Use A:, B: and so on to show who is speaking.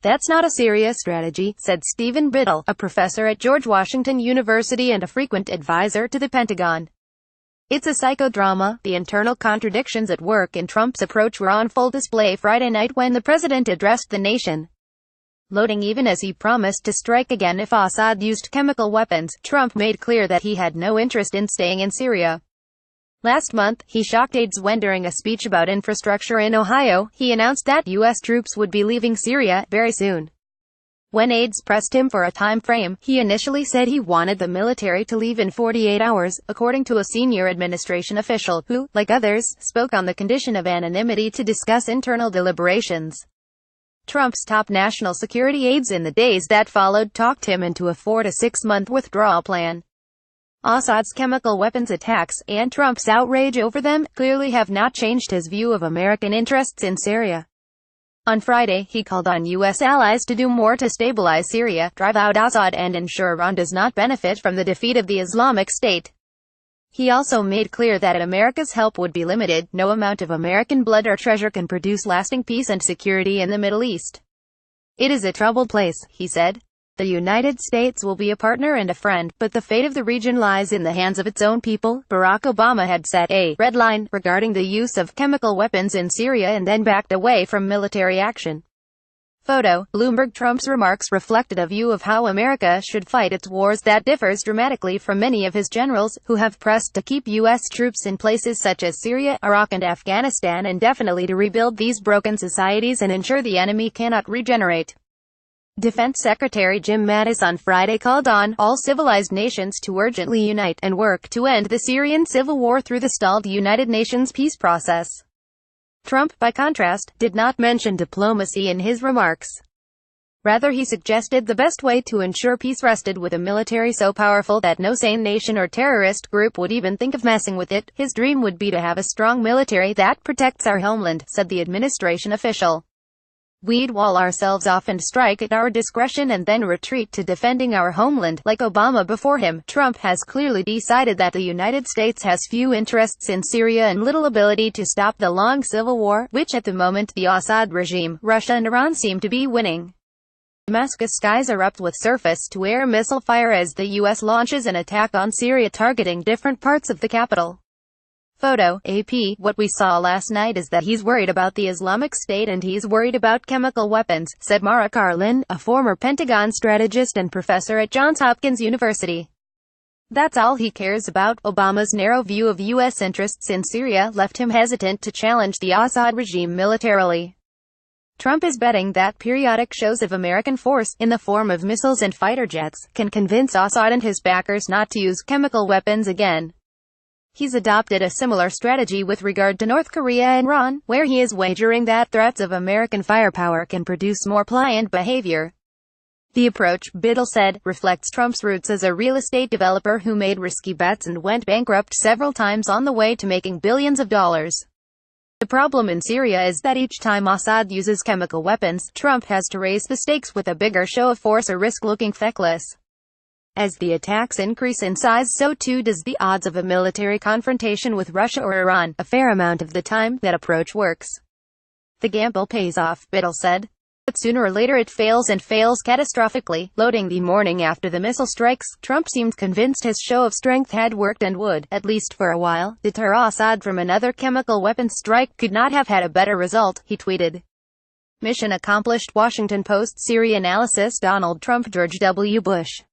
A: "That's not a serious strategy," said Stephen Biddle, a professor at George Washington University and a frequent advisor to the Pentagon. "It's a psychodrama." The internal contradictions at work in Trump's approach were on full display Friday night when the president addressed the nation. Loading even as he promised to strike again if Assad used chemical weapons, Trump made clear that he had no interest in staying in Syria. Last month, he shocked aides when during a speech about infrastructure in Ohio, he announced that U.S. troops would be leaving Syria very soon. When aides pressed him for a time frame, he initially said he wanted the military to leave in 48 hours, according to a senior administration official, who, like others, spoke on the condition of anonymity to discuss internal deliberations. Trump's top national security aides in the days that followed talked him into a 4 to 6 month withdrawal plan. Assad's chemical weapons attacks, and Trump's outrage over them, clearly have not changed his view of American interests in Syria. On Friday, he called on U.S. allies to do more to stabilize Syria, drive out Assad and ensure Iran does not benefit from the defeat of the Islamic State. He also made clear that America's help would be limited. "No amount of American blood or treasure can produce lasting peace and security in the Middle East. It is a troubled place," he said. "The United States will be a partner and a friend, but the fate of the region lies in the hands of its own people." Barack Obama had set a red line regarding the use of chemical weapons in Syria and then backed away from military action. Photo: Bloomberg. Trump's remarks reflected a view of how America should fight its wars that differs dramatically from many of his generals, who have pressed to keep U.S. troops in places such as Syria, Iraq and Afghanistan indefinitely to rebuild these broken societies and ensure the enemy cannot regenerate. Defense Secretary Jim Mattis on Friday called on all civilized nations to urgently unite and work to end the Syrian civil war through the stalled United Nations peace process. Trump, by contrast, did not mention diplomacy in his remarks. Rather, he suggested the best way to ensure peace rested with a military so powerful that no sane nation or terrorist group would even think of messing with it. "His dream would be to have a strong military that protects our homeland," said the administration official. "We'd wall ourselves off and strike at our discretion and then retreat to defending our homeland." Like Obama before him, Trump has clearly decided that the United States has few interests in Syria and little ability to stop the long civil war, which at the moment the Assad regime, Russia and Iran seem to be winning. Damascus skies erupt with surface-to-air missile fire as the U.S. launches an attack on Syria targeting different parts of the capital. Photo: AP. "What we saw last night is that he's worried about the Islamic State and he's worried about chemical weapons," said Mara Karlin, a former Pentagon strategist and professor at Johns Hopkins University. "That's all he cares about." Obama's narrow view of U.S. interests in Syria left him hesitant to challenge the Assad regime militarily. Trump is betting that periodic shows of American force, in the form of missiles and fighter jets, can convince Assad and his backers not to use chemical weapons again. He's adopted a similar strategy with regard to North Korea and Iran, where he is wagering that threats of American firepower can produce more pliant behavior. The approach, Biddle said, reflects Trump's roots as a real estate developer who made risky bets and went bankrupt several times on the way to making billions of dollars. The problem in Syria is that each time Assad uses chemical weapons, Trump has to raise the stakes with a bigger show of force or risk looking feckless. As the attacks increase in size, so too does the odds of a military confrontation with Russia or Iran. A fair amount of the time, that approach works. "The gamble pays off," Biddle said. "But sooner or later it fails and fails catastrophically." Loading the morning after the missile strikes, Trump seemed convinced his show of strength had worked and would, at least for a while, deter Assad from another chemical weapons strike. "Could not have had a better result," he tweeted. Mission accomplished. Washington Post. Syria analysis. Donald Trump, George W. Bush.